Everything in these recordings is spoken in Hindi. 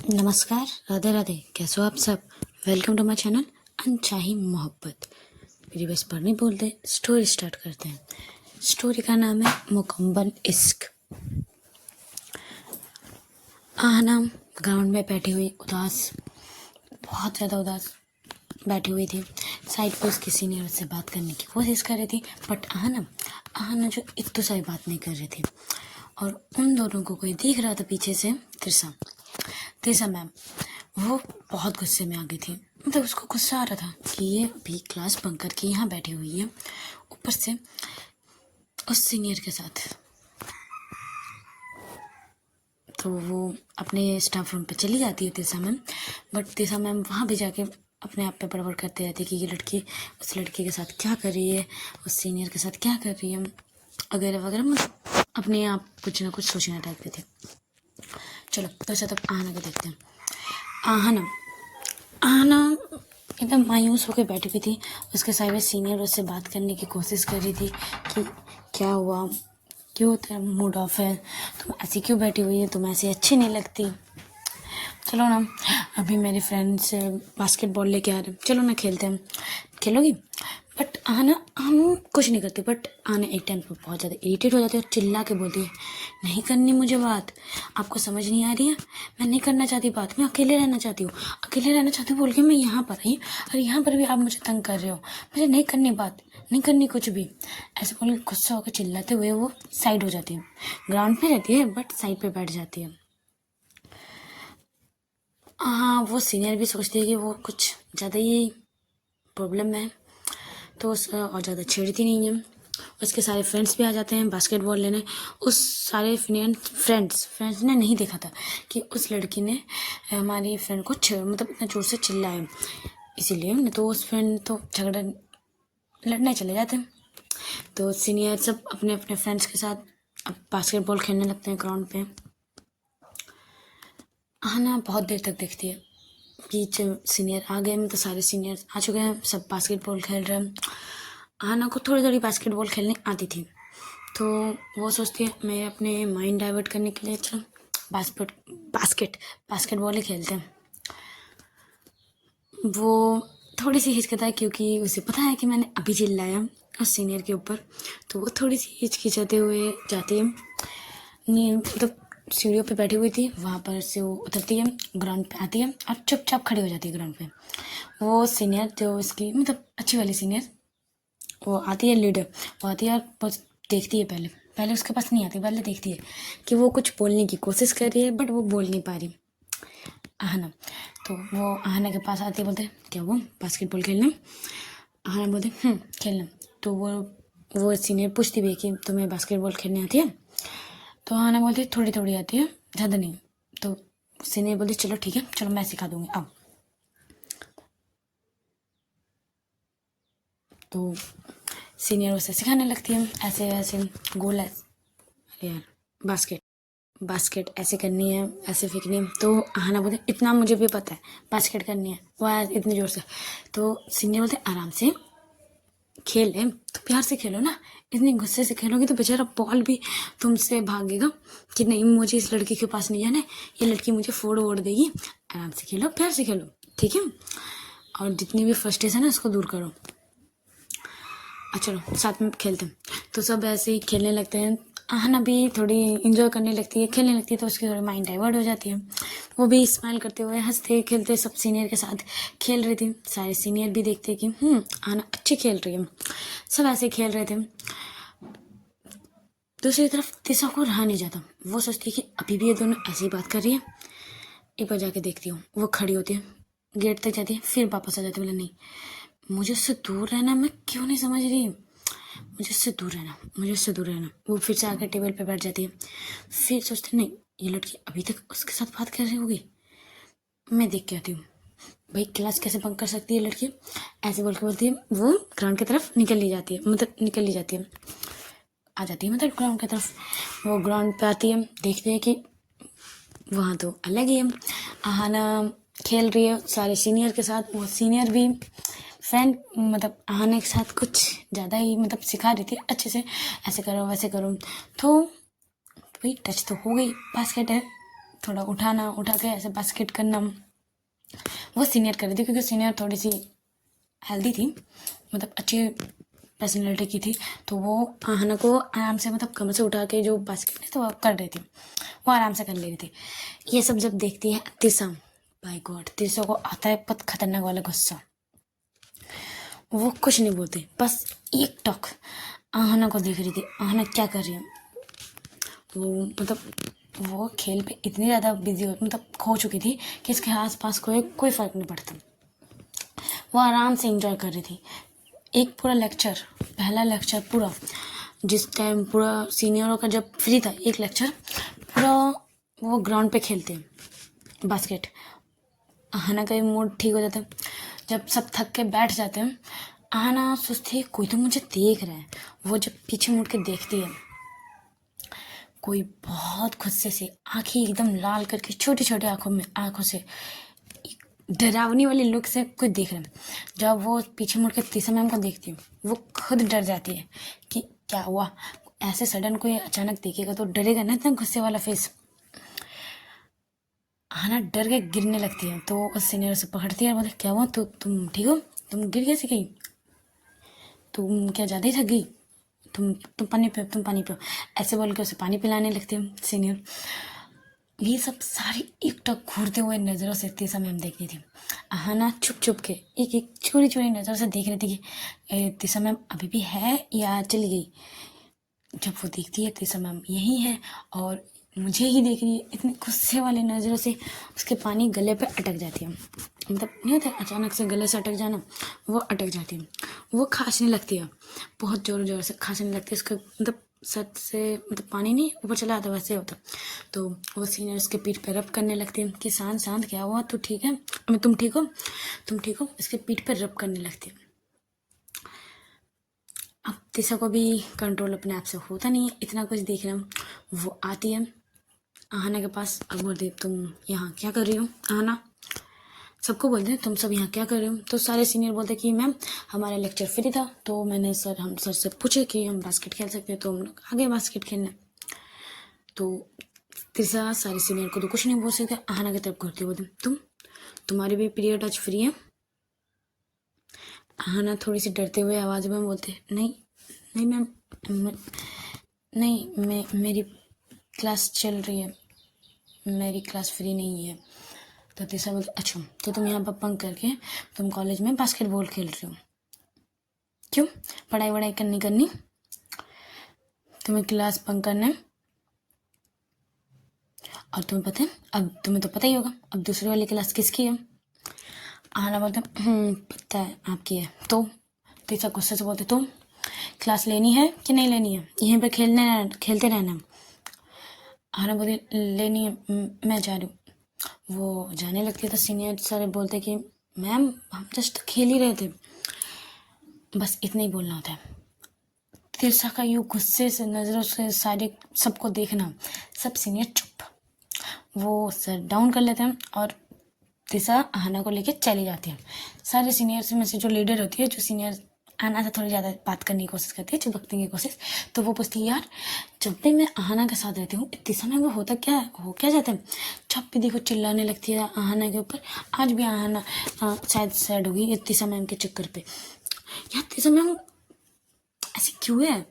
नमस्कार, राधे राधे। कैसे हो आप सब? वेलकम टू माय चैनल अनचाही मोहब्बत। मेरी बस पढ़नी बोलते स्टोरी स्टार्ट करते हैं। स्टोरी का नाम है मुकम्मल इश्क। आहना ग्राउंड में बैठी हुई उदास, बहुत ज़्यादा उदास बैठी हुई थी। साइड पे उसकी सीनियर उससे बात करने की कोशिश कर रही थी, बट आहना जो इतनी सारी बात नहीं कर रही थी। और उन दोनों को कोई देख रहा था पीछे से। तिरसा मैम, वो बहुत गुस्से में आ गई थी। मतलब उसको गुस्सा आ रहा था कि ये अभी क्लास बंक करके यहाँ बैठी हुई है, ऊपर से उस सीनियर के साथ। तो वो अपने स्टाफ रूम पे चली जाती है तिरसा मैम, बट तिरसा मैम वहाँ भी जाके अपने आप पे बड़बड़ करते रहती है कि ये लड़की उस लड़के के साथ क्या कर रही है, उस सीनियर के साथ क्या कर रही है, वगैरह वगैरह। मतलब अपने आप कुछ ना कुछ सोचना टाइप के थे। चलो तो तब आहना को देखते हैं। आहना एकदम मायूस होकर बैठी हुई थी। उसके साइड में सीनियर उससे बात करने की कोशिश कर रही थी कि क्या हुआ, क्यों तेरा मूड ऑफ है, तुम ऐसी क्यों बैठी हुई है, तुम ऐसी अच्छी नहीं लगती। चलो ना, अभी मेरे फ्रेंड से बास्केटबॉल लेके आ रहे, चलो ना खेलते हैं, खेलोगी? बट आना हम कुछ नहीं करते, बट आना एक टाइम पर बहुत ज़्यादा इरिटेट हो जाती है और चिल्ला के बोलती है, नहीं करनी मुझे बात, आपको समझ नहीं आ रही है, मैं नहीं करना चाहती बात, मैं अकेले रहना चाहती हूँ, अकेले रहना चाहती हूँ बोल के मैं यहाँ पर आई, और यहाँ पर भी आप मुझे तंग कर रहे हो, मुझे नहीं करनी बात, नहीं करनी कुछ भी। ऐसे बोल के गुस्सा होकर चिल्लाते हुए वो साइड हो जाती है। ग्राउंड पे रहती है बट साइड पे बैठ जाती है। हाँ, वो सीनियर भी सोचती है कि वो कुछ ज़्यादा ही प्रॉब्लम में है, तो और ज़्यादा छेड़ती नहीं है। उसके सारे फ्रेंड्स भी आ जाते हैं बास्केटबॉल लेने। उस सारे फ्रेंड्स ने नहीं देखा था कि उस लड़की ने हमारी फ्रेंड को मतलब इतना जोर से चिल्लाया, इसीलिए नहीं तो उस फ्रेंड तो झगड़ा लड़ने चले जाते हैं। तो सीनियर सब अपने अपने फ्रेंड्स के साथ अब बास्केटबॉल खेलने लगते हैं ग्राउंड पे। आहना बहुत देर तक देखती है। बीच सीनियर आ गए, मतलब सारे सीनियर आ चुके हैं, सब बास्केटबॉल खेल रहे हैं। आहना को थोड़ी थोड़ी बास्केटबॉल खेलने आती थी, तो वो सोचती है मैं अपने माइंड डाइवर्ट करने के लिए चलो बास्केटबॉल ही खेलते हैं। वो थोड़ी सी हिचकिता है क्योंकि उसे पता है कि मैंने अभी चिल्लाया उस सीनियर के ऊपर, तो वो थोड़ी सी हिचकिचाते हुए जाती है। मतलब सीढ़ियों पे बैठी हुई थी, वहाँ पर से वो उतरती है, ग्राउंड पे आती है और चुपचाप खड़ी हो जाती है ग्राउंड पे। वो सीनियर जो इसकी मतलब अच्छी वाली सीनियर, वो आती है लीडर, वो आती है और बस देखती है, पहले पहले उसके पास नहीं आती, पहले देखती है कि वो कुछ बोलने की कोशिश कर रही है बट वो बोल नहीं पा रही। आहना, तो वो आहना के पास आती है, बोलते क्या वो बास्केटबॉल खेलना? आहना बोलते खेलना। तो वो सीनियर पूछती भी है कि तुम्हें बास्केटबॉल खेलने आती है? तो आहना बोलती थोड़ी थोड़ी आती है, ज़्यादा नहीं। तो सीनियर बोलती चलो ठीक है, चलो मैं सिखा दूँगी आओ। तो सीनियर उसे सिखाने लगती है, ऐसे ऐसे गोल है यार, बास्केट ऐसे करनी है, ऐसे फेंकनी है। तो आहना बोलते इतना मुझे भी पता है, बास्केट करनी है वो इतनी ज़ोर से। तो सीनियर बोलते आराम से खेल है तो प्यार से खेलो ना, इतनी गुस्से से खेलोगे तो बेचारा बॉल भी तुमसे भागेगा कि नहीं मुझे इस लड़की के पास नहीं जाना है, ये लड़की मुझे फोड़ देगी। आराम से खेलो, प्यार से खेलो, ठीक है, और जितनी भी फ्रस्ट्रेशन है उसको दूर करो। चलो साथ में खेलते हैं। तो सब ऐसे ही खेलने लगते हैं। आहना भी थोड़ी इंजॉय करने लगती है, खेलने लगती है, तो उसकी थोड़ी माइंड डाइवर्ट हो जाती है। वो भी स्माइल करते हुए हंसते खेलते सब सीनियर के साथ खेल रही थी। सारे सीनियर भी देखते कि आहना अच्छी खेल रही है, सब ऐसे खेल रहे थे। दूसरी तरफ तिशा को रहा नहीं जाता, वो सोचती है कि अभी भी ये दोनों ऐसी बात कर रही है, एक बार जाके देखती हूँ। वो खड़ी होती है, गेट तक जाती है, फिर वापस आ जाती है, बोला नहीं मुझे उससे दूर रहना, मैं क्यों नहीं समझ रही, मुझे उससे दूर रहना, मुझे उससे दूर रहना। वो फिर से आकर टेबल पे बैठ जाती है। फिर सोचते नहीं ये लड़की अभी तक उसके साथ बात कर रही होगी, मैं देख के आती हूँ। भाई क्लास कैसे बंक कर सकती है लड़की, ऐसे बोल के बोलती है वो ग्राउंड की तरफ निकल ली जाती है, मतलब निकल ली जाती है, आ जाती है मतलब ग्राउंड की तरफ। वो ग्राउंड पे आती है, देखते हैं कि वहाँ तो अलग ही है। आहना खेल रही है सारे सीनियर के साथ, वो सीनियर भी फ्रेंड मतलब आहना के साथ कुछ ज़्यादा ही मतलब सिखा रही थी अच्छे से, ऐसे करो वैसे करो। तो भाई टच तो हो गई, बास्केट है थोड़ा उठाना, उठा के ऐसे बास्केट करना, वो सीनियर कर रही थी क्योंकि सीनियर थोड़ी सी हेल्दी थी, मतलब अच्छी पर्सनैलिटी की थी। तो वो आहना को आराम से मतलब कमर से उठा के जो बास्केट है तो वो कर रही थी, वो आराम से कर ले रही थी। ये सब जब देखती है तिरसा, बाय गॉड, तिरसा को आता है बहुत खतरनाक वाला गुस्सा। वो कुछ नहीं बोलती, बस एक टक आहना को देख रही थी, आहना क्या कर रही है। वो मतलब वो खेल पे इतनी ज़्यादा बिजी हो, मतलब खो चुकी थी कि इसके आस पास कोई फ़र्क नहीं पड़ता। वो आराम से एंजॉय कर रही थी। एक पूरा लेक्चर, पहला लेक्चर पूरा, जिस टाइम पूरा सीनियरों का जब फ्री था, एक लेक्चर पूरा वो ग्राउंड पे खेलते हैं बास्केट। आहना का भी मूड ठीक हो जाता है। जब सब थक के बैठ जाते हैं, आहना सोचती है कोई तो मुझे देख रहा है। वो जब पीछे मुड़ के देखती है, कोई बहुत गुस्से से आंखें एकदम लाल करके छोटी छोटी आंखों से डरावनी वाली लुक से कोई देख रहा है। जब वो पीछे मुड़ के तीसरा मैम को देखती है, वो खुद डर जाती है कि क्या हुआ, ऐसे सडन कोई अचानक देखेगा तो डरेगा ना, इतना गुस्से वाला फेस। आना डर के गिरने लगती है, तो उस सीनियर से पकड़ती है और बोले क्या हुआ, तो तुम ठीक हो, तुम गिर कैसे गई, तुम क्या ज़्यादा ही थक गई, तुम पानी पियो, तुम पानी पियो, ऐसे बोल के उसे पानी पिलाने लगते हैं सीनियर। ये सब सारी एकटक घूरते हुए नज़रों से तीसा मैम देख रही थी। आहना छुप छुप के एक एक चोरी चोरी नज़रों से देख रही थी कि तीसा मैम अभी भी है या चली गई। जब वो देखती है तीसा मैम यही है और मुझे ही देख रही है, इतने गुस्से वाली नज़रों से उसके पानी गले पे अटक जाती है। मतलब नहीं होता अचानक से गले से अटक जाना, वो अटक जाती है। वो खांसने लगती है, बहुत ज़ोर ज़ोर से खांसने लगती है। उसका मतलब सर से मतलब पानी नहीं ऊपर चला आता, वैसे होता। तो वो सीनियर उसके पीठ पे रब करने लगती है कि शांत शांत, क्या हुआ, तू ठीक है, तुम ठीक हो, तुम ठीक हो, इसके पीठ पे रब करने लगती है। अब तिसा को भी कंट्रोल अपने आप से होता नहीं है, इतना कुछ देख रहा हूँ। वो आती है आहना के पास, अब बोलती तुम यहाँ क्या कर रही हो। आहना सबको बोलते हैं तुम सब यहाँ क्या कर रहे हो। तो सारे सीनियर बोलते कि मैम हमारा लेक्चर फ्री था, तो मैंने हम सर से पूछे कि हम बास्केट खेल सकते हैं, तो हम लोग आगे बास्केट खेलने। तो तिरसा सारे सीनियर को तो कुछ नहीं बोल सकते, आहना की तरफ घूरते बोलते तुम्हारी भी पीरियड आज फ्री है। आहना थोड़ी सी डरते हुए आवाज़ में बोलते नहीं नहीं मैम, नहीं मेरी क्लास चल रही है, मेरी क्लास फ्री नहीं है। तो तीसरा बोलते अच्छा, तो तुम यहाँ पर पंक करके तुम कॉलेज में बास्केटबॉल खेल रहे हो, क्यों, पढ़ाई वढ़ाई करनी, तुम्हें क्लास पंक करना है। और तुम्हें पता है, अब तुम्हें तो पता ही होगा अब दूसरी वाली क्लास किसकी है। आना बोलते पता है आपकी है। तो तीसरा गुस्से से बोलते तो क्लास लेनी है कि नहीं लेनी है, यहीं पर खेलते रहना। आना बोलती लेनी है, मैं जा रही हूँ। वो जाने लगती है तो सीनियर सर बोलते कि मैम हम जस्ट खेल ही रहे थे, बस इतना ही बोलना होता है। तिरसा का यूँ गुस्से से नज़रों से सारे सबको देखना, सब सीनियर चुप। वो सर डाउन कर लेते हैं और तिरसा आहना को लेके चली जाती है। सारे सीनियर्स में से जो लीडर होती है, जो सीनियर आहना से थोड़ी ज़्यादा बात करने की कोशिश करती है, चिपकने की कोशिश, तो वो पूछती है यार जब भी मैं आहना के साथ रहती हूँ इतने समय में होता क्या है, हो क्या जाता है। जब भी देखो चिल्लाने लगती है आहना के ऊपर। आज भी आहना शायद सैड होगी तीसा मैम के चक्कर पे। यार तीसा मैम ऐसे क्यों है,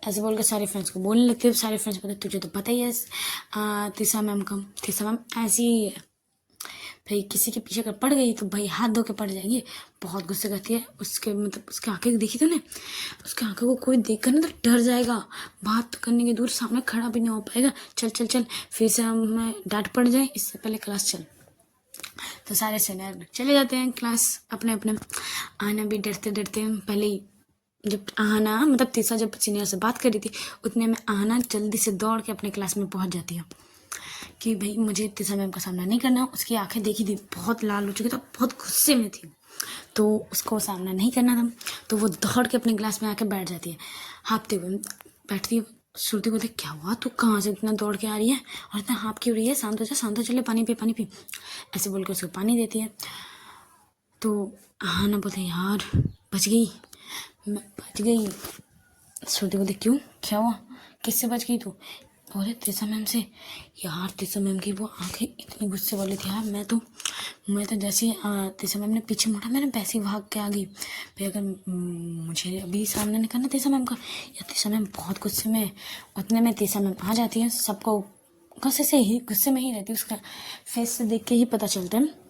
ऐसे बोल के सारे फ्रेंड्स को बोलने लगती है। सारे फ्रेंड्स बोलते तुझे तो पता ही है तीसा मैम का, तीसा मैम ऐसी ही है भाई, किसी के पीछे अगर पड़ गई तो भाई हाथ धो के पड़ जाएगी। बहुत गुस्से करती है। उसके मतलब उसके आंखें देखी तूने, उसके आंखों को कोई देख कर ना तो डर जाएगा, बात तो करने की दूर सामने खड़ा भी नहीं हो पाएगा। चल चल चल, फिर से हमें डांट पड़ जाए, इससे पहले क्लास चल। तो सारे सीनियर चले जाते हैं क्लास अपने अपने। आना भी डरते डरते पहले ही, जब आहना मतलब तीसरा जब सीनियर से बात कर रही थी उतने में आहना जल्दी से दौड़ के अपने क्लास में पहुंच जाती है कि भाई मुझे तीसरा मैम का सामना नहीं करना। उसकी आंखें देखी थी बहुत लाल हो चुकी थी, बहुत गुस्से में थी, तो उसको सामना नहीं करना था। तो वो दौड़ के अपने क्लास में आके बैठ जाती है, हाँपते हुए बैठती है। श्रुति बोलते क्या हुआ, तू कहाँ से इतना दौड़ के आ रही है और इतना हाँप क्यों रही है, शांत हो जा, शांत हो, चले पानी पी पानी पी, ऐसे बोल के उसको पानी देती है। तो आहना बोलते यार बच गई, मैं बच गई। श्रुति बोलती क्यों, क्या हुआ, किससे बच गई तू। बोले तीसरा मैम से, यार तीसरा मैम की वो आंखें इतनी गुस्से वाली थी यार, मैं तो जैसे ही तीसरा मैम ने पीछे मुड़ा, मैंने वैसे ही भाग के आ गई। फिर अगर मुझे अभी सामने निकलना तीसरा मैम का, या तीसरा मैम बहुत गुस्से में, उतने में तीसरा मैम आ जाती है, सबको गुस्से में ही रहती है, उसका फेस से देख के ही पता चलता है।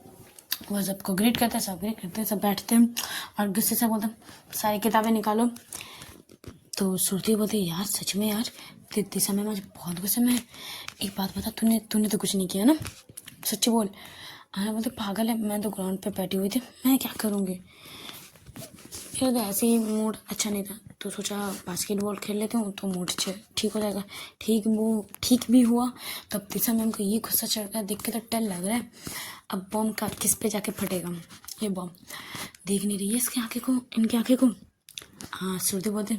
वो सबको ग्रीट करता है, सब ग्रीट करते हैं, सब बैठते हैं और गुस्से से बोलते हैं सारी किताबें निकालो। तो श्रुति बोलती यार सच में यार तीसरा मैम आज बहुत गुस्से में है। एक बात बता, तूने तो कुछ नहीं किया ना, सच्ची बोल। आना बोलते पागल है, मैं तो ग्राउंड पे बैठी हुई थी, मैं क्या करूँगी। फिर तो ऐसे ही मूड अच्छा नहीं था, तो सोचा बास्केटबॉल खेल लेती हूँ तो मूड ठीक हो जाएगा। ठीक भी हुआ। तब तीसरा मैम को ये गुस्सा चढ़ गया, देख के तो डर लग रहा है अब बॉम्ब का किस पे जाके फटेगा। ये बॉम्ब देख नहीं रही है इसकी आंखें को, इनकी आंखें को। हाँ श्रुति बोलते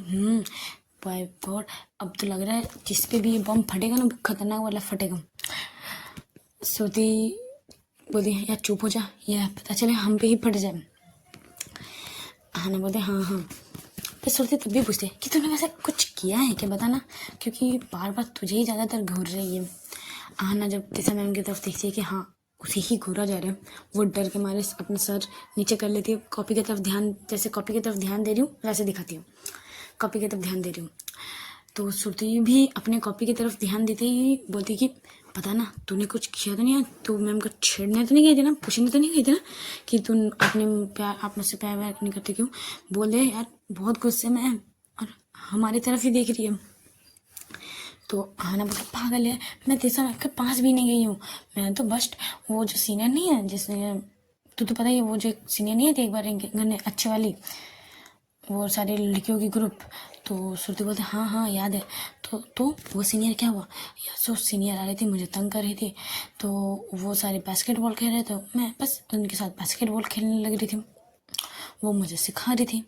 बाय गॉड, अब तो लग रहा है जिस पे भी ये बॉम्ब फटेगा ना, खतरनाक वाला फटेगा। श्रुति बोलती यार चुप हो जा, ये पता चले हम पे ही फट जाए। हाँ बोलते हाँ। फिर श्रुति तब भी पूछते कि तूने वैसे कुछ किया है क्या, बताना, क्योंकि बार बार तुझे ही ज़्यादातर घूर रही है। आना जब तीसरा मैम की तरफ देखती है कि हाँ उसे ही घूरा जा रहा है, वो डर के मारे अपना सर नीचे कर लेती है, कॉपी की तरफ ध्यान, जैसे कॉपी की तरफ ध्यान दे रही हूँ वैसे दिखाती हूँ, कॉपी की तरफ ध्यान दे रही हूँ। तो श्रुति भी अपने कॉपी की तरफ ध्यान देते ही बोलती कि पता ना तूने कुछ किया तो नहीं है, तू मैम को छेड़ने तो नहीं गई थी ना, पूछने तो नहीं गई थी ना कि तू आप मुझसे प्यार व्यार नहीं करते क्यों। बोले यार बहुत गुस्से में है और हमारी तरफ ही देख रही है। तो आना बोला पागल है, मैं तीसरा मैम के पास भी नहीं गई हूँ, मैं तो बस वो जो सीनियर नहीं है जिसने, तू तो पता ही है वो जो सीनियर नहीं है थी एक बार घने अच्छे वाली, वो सारी लड़कियों की ग्रुप। तो श्रुति बोलते हाँ याद है। तो वो सीनियर क्या हुआ यार, जो सीनियर आ रही थी मुझे तंग कर रही थी, तो वो सारे बास्केटबॉल खेल रहे थे, मैं बस उनके साथ बास्केटबॉल खेलने लग रही थी, वो मुझे सिखा रही थी।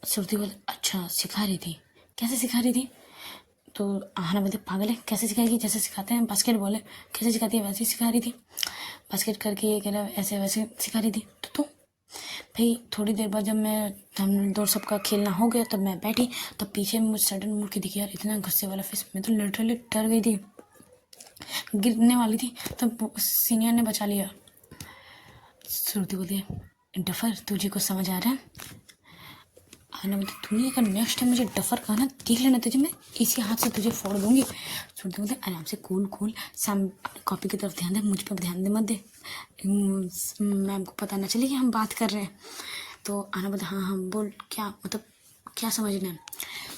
श्रुति बोलते अच्छा सिखा रही थी, कैसे सिखा रही थी। तो आना बोलते पागल है, कैसे सिखाएगी, जैसे सिखाते हैं बास्केटबॉल है कैसे सिखाती है वैसे ही सिखा रही थी, बास्केट करके ये कह रहा ऐसे वैसे सिखा रही थी। तो भाई थोड़ी देर बाद जब हम दौड़ सबका खेलना हो गया तब मैं बैठी, तब पीछे मुझे सडन मुड़ के दिखी यार इतना गुस्से वाला फेस, मैं तो लिटरली डर गई थी, गिरने वाली थी, तब सीनियर ने बचा लिया। श्रुति बोलती है डफर तुझे कुछ समझ आ रहा है। आना बोलती तूने अगर नेक्स्ट टाइम मुझे डफर कहा ना देख लेना तुझे मैं इसी हाथ से तुझे फोड़ दूंगी। श्रुति बोलते आराम से कूल साम कॉपी की तरफ ध्यान दे, मुझ पर ध्यान दे मत दे, मैम को पता ना चले कि हम बात कर रहे हैं। तो आना बोलता हाँ बोल क्या मतलब क्या समझना है।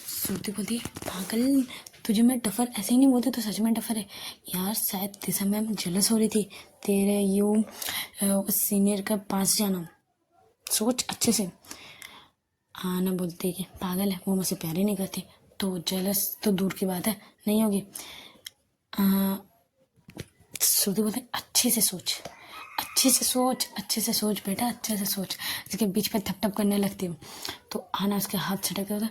श्रुति बोलती पागल तुझे मैं डफर ऐसे ही नहीं बोलती, तो सच में डफर है यार, शायद तीसरा मैम जेलस हो रही थी तेरे उस सीनियर का पास जाना, सोच अच्छे से। आना बोलती कि पागल है वो मुझसे प्यार ही नहीं करती, तो जेलस तो दूर की बात है नहीं होगी। श्रुति बोलते अच्छे से सोच बेटा, अच्छे से सोच, इसके बीच पे थप करने लगती हूँ। तो आना उसके हाथ छटक होता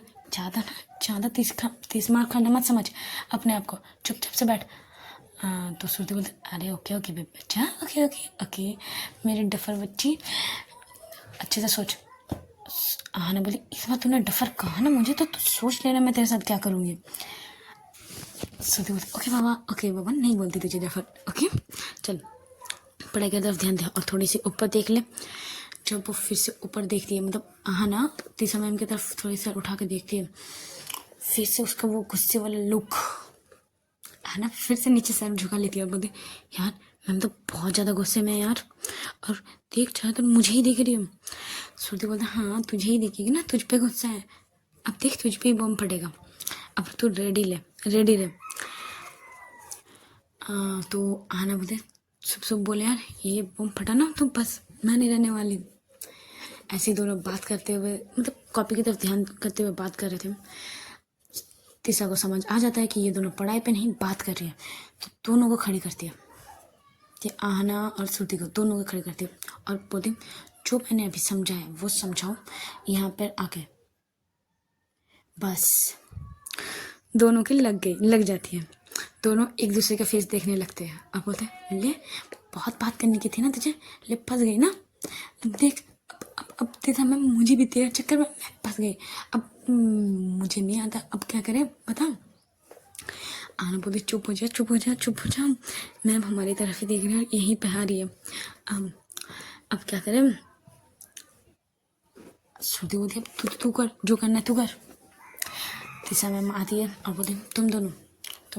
ज़्यादा तीस मार खाना मत समझ अपने आप को, चुपचाप से बैठ। तो श्रुति बोलते अरे ओके बच्चा, ओके मेरी डफर बच्ची, अच्छे से सोच। आना बोली इस बार तूने डफर कहा ना मुझे, तो तू सोच लेना मैं तेरे साथ क्या करूँगी। श्रुति बोलती ओके बाबा नहीं बोलती तुझे डफर, ओके चल पढ़ाई की तरफ ध्यान दे और थोड़ी सी ऊपर देख ले। जब वो फिर से ऊपर देखती है, मतलब हाँ ना तीसरा मैम की तरफ थोड़ी सर उठा के देखती है, फिर से उसका वो गुस्से वाला लुक है ना, फिर से नीचे सर झुका लेती है और बोलती यार मैम तो बहुत ज़्यादा गुस्से में है यार, और देख चाहे तो मुझे ही देख रही हूँ। श्रुति बोलता हाँ तुझे ही देखेगी ना, तुझ पे गुस्सा है, अब देख तुझ पे ही बम फटेगा, अब तू रेडी रहे। तो आना बोलते सब बोले यार ये बम फटा ना तो बस मैं नहीं रहने वाली। ऐसे दोनों बात करते हुए, मतलब कॉपी की तरफ ध्यान करते हुए बात कर रहे थे। तीसरा को समझ आ जाता है कि ये दोनों पढ़ाई पे नहीं बात कर रही है, तो दोनों को खड़ी करती है, कि आहना और श्रुति को दोनों को खड़ी करती है और बोलती जो मैंने अभी समझा है वो समझाओ यहाँ पर आके। बस दोनों की लग जाती है, दोनों एक दूसरे का फेस देखने लगते हैं और बोलते हैं ले बहुत बात करने की थी ना तुझे, ले फंस गई ना, अब देख अब देखा मैं मुझे भी तेरे चक्कर में मैं फंस गई, अब मुझे नहीं आता अब क्या करें बता। आना बोलती चुप हो जा, चुप हो जा, चुप हो जा। मैम हमारी तरफ ही देख रही है और यहीं पे आ रही है। अब क्या करें? श्रुति बोलती है तू कर, जो करना है तू कर। तीसरा मैम आती है और बोलती तुम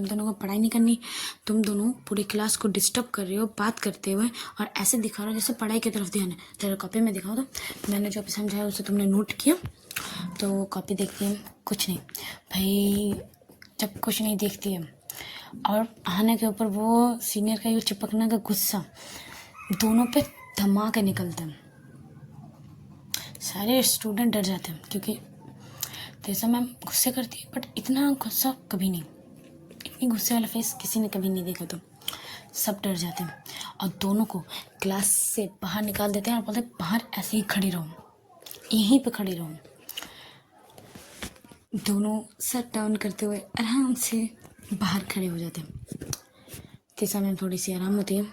दोनों को पढ़ाई नहीं करनी, तुम दोनों पूरी क्लास को डिस्टर्ब कर रहे हो बात करते हुए, और ऐसे दिखा रहे हो जैसे पढ़ाई की तरफ ध्यान है। तेरा कॉपी में दिखाओ। तो मैंने जो समझाया उसे तुमने नोट किया? तो कॉपी देखती है, कुछ नहीं। भाई जब कुछ नहीं देखती है और आने के ऊपर वो सीनियर का ये चिपकने का गुस्सा, दोनों पे धमाके निकलते हैं। सारे स्टूडेंट डर जाते हैं क्योंकि तेजा मैम गुस्से करती है, बट इतना गुस्सा कभी नहीं, इतनी गुस्से वाला फेस किसी ने कभी नहीं देखा। तो सब डर जाते हैं और दोनों को क्लास से बाहर निकाल देते हैं और बोलते हैं बाहर ऐसे ही खड़ी रहो, यहीं पे खड़ी रहो। दोनों सर डाउन करते हुए आराम से बाहर खड़े हो जाते हैं। तेजा मैम थोड़ी सी आराम होती है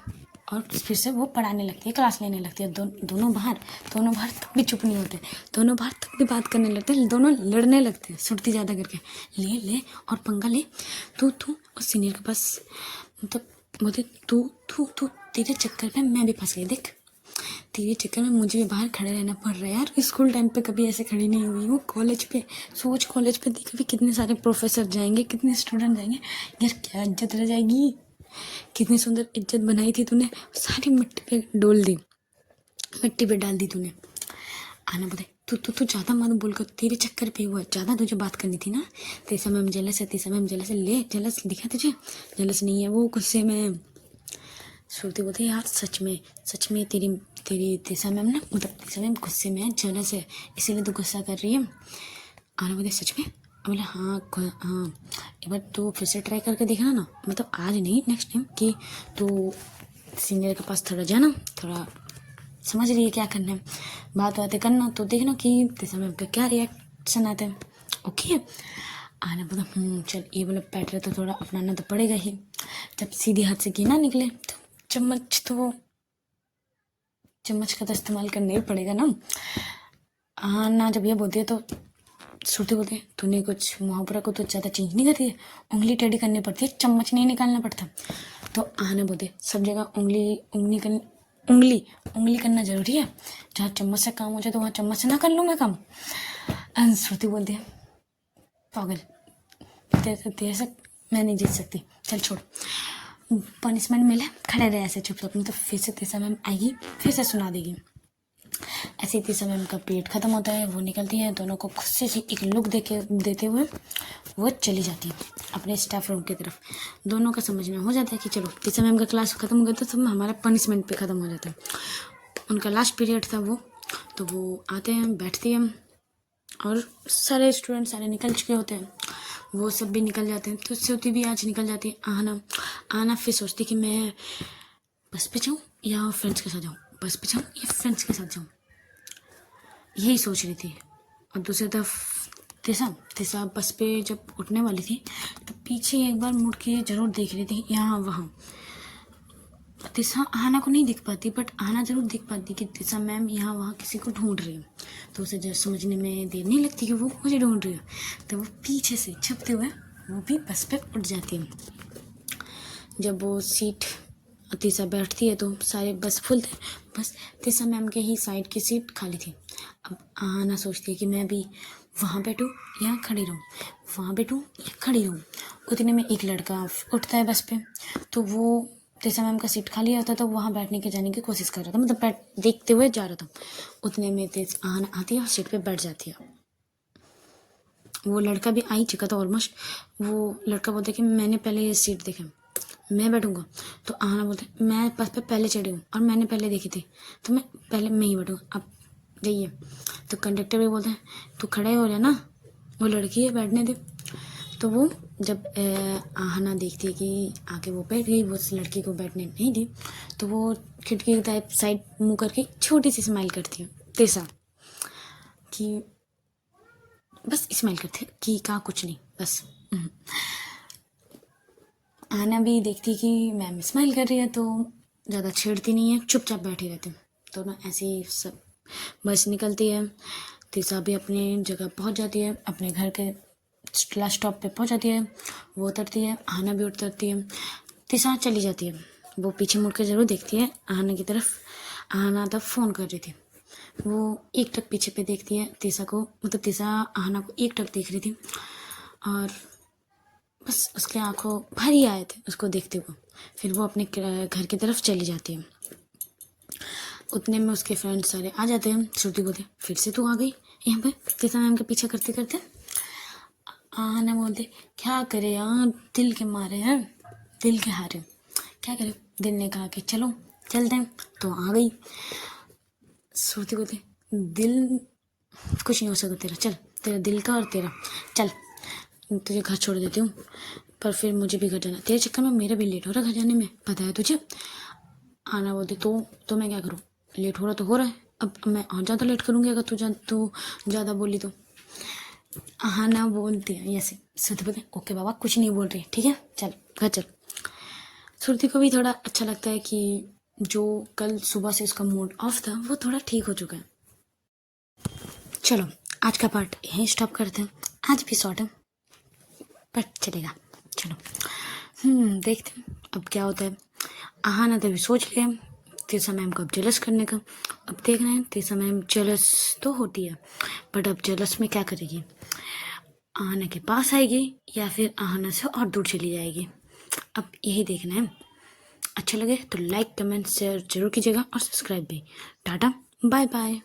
और फिर से वो पढ़ाने लगती है, क्लास लेने लगती है। दोनों बाहर तब भी चुप नहीं होते, दोनों बाहर तब भी बात करने लगते हैं, दोनों लड़ने लगते हैं सुर्ती ज़्यादा करके। ले और पंगा ले, तू और सीनियर के पास, मतलब बोलते तू तेरे चक्कर में मैं भी फंस गई। देख तेरे चक्कर में मुझे भी बाहर खड़े रहना पड़ रहा है यार। स्कूल टाइम पे कभी ऐसे खड़ी नहीं हुई वो। कॉलेज पे सोच, कॉलेज पे देख अभी कितने सारे प्रोफेसर जाएंगे, कितने स्टूडेंट जाएंगे यार, क्या इज्जत रह जाएगी। कितनी सुंदर इज्जत बनाई थी तूने, सारी मिट्टी पे डोल दी, मिट्टी पे डाल दी तूने। आना बोले तू ज़्यादा मत बोल कर, तेरे चक्कर पे हुआ, ज़्यादा तुझे बात करनी थी ना। तेरे मैम जेलस है, तेरे मैम जेलस है। ले जेलस दिखा तुझे, जेलस नहीं है वो, गुस्से में। श्रुति बोलते यार सच में तेरी तेसा मैम ना, मतलब तेसा मैम गुस्से में है, जेलस है, इसीलिए तो गुस्सा कर रही है। आना बोले सच में? बोले हाँ, एक बार तू फिर से ट्राई करके देखना ना, मतलब आज नहीं नेक्स्ट टाइम, कि तू सीनियर के पास थोड़ा जाना, थोड़ा समझ रही है क्या करना है, बातें करना, तो देखना कि तेसा मैम का क्या रिएक्शन आते हैं। ओके। आना बोला चल, ये वाला पैटर्न तो थोड़ा अपनाना तो पड़ेगा ही। जब सीधे हाथ से घी ना निकले तो चम्मच का तो इस्तेमाल करना ही पड़ेगा ना। आना जब ये बोलती है तो श्रुति बोलती है तूने कुछ मुहावरा को तो ज़्यादा चेंज नहीं करती है, उंगली टेढ़ी करनी पड़ती है, चम्मच नहीं निकालना पड़ता। तो आना बोलते सब जगह उंगली करना जरूरी है, जहाँ चम्मच से काम हो जाए तो वहाँ चम्मच से ना कर लूँ मैं काम। श्रुति बोलती है पागल, तेरे से मैं नहीं जीत सकती, चल छोड़, पनिशमेंट मिले, खड़े रहे ऐसे चुपचाप, नहीं तो फिर से तेसा मैम आएगी, फिर से सुना देगी। ऐसे ही तेसा मैम का पीरियड खत्म होता है, वो निकलती है, दोनों को गुस्से से एक लुक देते हुए वो चली जाती है अपने स्टाफ रूम की तरफ। दोनों का समझना हो जाता है कि चलो तेसा मैम का क्लास खत्म हो गया तो सब हमारा पनिशमेंट पे ख़त्म हो जाता है। उनका लास्ट पीरियड था वो, तो वो आते हैं, बैठती हैं और सारे स्टूडेंट सारे निकल चुके होते हैं, वो सब भी निकल जाते हैं। तो श्रुति भी आज निकल जाती है। आना फिर सोचती कि मैं बस पे जाऊँ या फ्रेंड्स के साथ जाऊँ, बस पे जाऊँ या फ्रेंड्स के साथ जाऊँ, यही सोच रही थी। और दूसरी तरफ तेसा बस पे जब उठने वाली थी तो पीछे एक बार मुड़ के जरूर देख रही थी, यहाँ वहाँ। तेसा आना को नहीं दिख पाती, बट आना जरूर दिख पाती कि तेसा मैम यहाँ वहाँ किसी को ढूंढ रही है। तो उसे जब समझने में देर नहीं लगती कि वो मुझे ढूंढ रही है, तो वो पीछे से छुपते हुए वो भी बस पे उठ जाती है। जब वो सीट तेसा बैठती है तो सारे बस फुल थे, बस तेसा मैम के ही साइड की सीट खाली थी। अब आना सोचती है कि मैं भी वहाँ बैठूँ या खड़ी रहूँ, वहाँ बैठूँ या खड़ी रहूँ। उतने में एक लड़का उठता है बस पे, तो वो तेसा मैम का सीट खाली होता तो वहाँ बैठने के जाने की कोशिश कर रहा था, मतलब देखते हुए जा रहा था। उतने में आना आती है और सीट पे बैठ जाती है। वो लड़का भी आ ही चुका था ऑलमोस्ट। वो लड़का बोलता है कि मैंने पहले ये सीट देखी, मैं बैठूंगा। तो आना बोलते मैं बस पे पहले चढ़ी हूँ और मैंने पहले देखी थी, तो मैं ही बैठूँगा, अब जाइए। तो कंडक्टर भी बोलते हैं तू खड़े हो रहा ना, वो लड़की है, बैठने दे। तो वो जब आहना देखती है कि आके वो बैठ गई, वो उस लड़की को बैठने नहीं दी, तो वो खिड़की की टाइप साइड मुँह करके छोटी सी स्माइल करती है तेसा, कि बस स्माइल करती है कि कहा कुछ नहीं, बस। आना भी देखती कि मैम स्माइल कर रही है तो ज़्यादा छेड़ती नहीं है, चुपचाप बैठी रहती है। तो ना ऐसे ही सब बस निकलती है, तेसा भी अपनी जगह पहुंच जाती है, अपने घर के लास्ट स्टॉप पे पहुंच जाती है, वो उतरती है, आहना भी उतरती है, तिशा चली जाती है। वो पीछे मुड़ के ज़रूर देखती है आहना की तरफ। आहना तब फ़ोन कर रही थी। वो एक टक पीछे पे देखती है तिशा को, मतलब तिशा आहना को एक टक देख रही थी और बस उसके आंखों भर ही आए थे उसको देखते हुए। फिर वो अपने घर की तरफ चली जाती है। उतने में उसके फ्रेंड्स सारे आ जाते हैं। श्रुति बोलते फिर से तू आ गई यहाँ पे तिशा मैम का पीछा करते करते। आहना बोलते क्या करे यार, दिल के मारे हैं, दिल के हारे, क्या करे। दिल ने कहा कि चलो चलते हैं, तो आ गई। श्रुति बोलते दिल कुछ नहीं हो सकता तेरा, चल तेरा दिल का और तेरा, चल तुझे घर छोड़ देती हूँ। पर फिर मुझे भी घर जाना, तेरे चक्कर में मेरा भी लेट हो रहा है घर जाने में, पता है तुझे। आना बोलती तो मैं क्या करूँ, लेट हो रहा तो हो रहा है, अब मैं और ज़्यादा लेट करूँगी अगर तू ज़्यादा बोली तो। आना बोलती है ऐसे। श्रुति बोलते ओके बाबा कुछ नहीं बोल रही, ठीक है चल घर चल। श्रुति को भी थोड़ा अच्छा लगता है कि जो कल सुबह से उसका मूड ऑफ था वो थोड़ा ठीक हो चुका है। चलो आज का पार्ट यहीं स्टॉप करते हैं, आज भी शॉर्ट है पर चलेगा। चलो देखते हैं अब क्या होता है। आहना तो भी सोच लिया तिशा मैम को अब जेलस करने का। अब देखना है तिशा मैम जेलस तो होती है बट अब जेलस में क्या करेगी, आहना के पास आएगी या फिर आहना से और दूर चली जाएगी, अब यही देखना है। अच्छा लगे तो लाइक कमेंट शेयर जरूर कीजिएगा और सब्सक्राइब भी। Tata bye bye.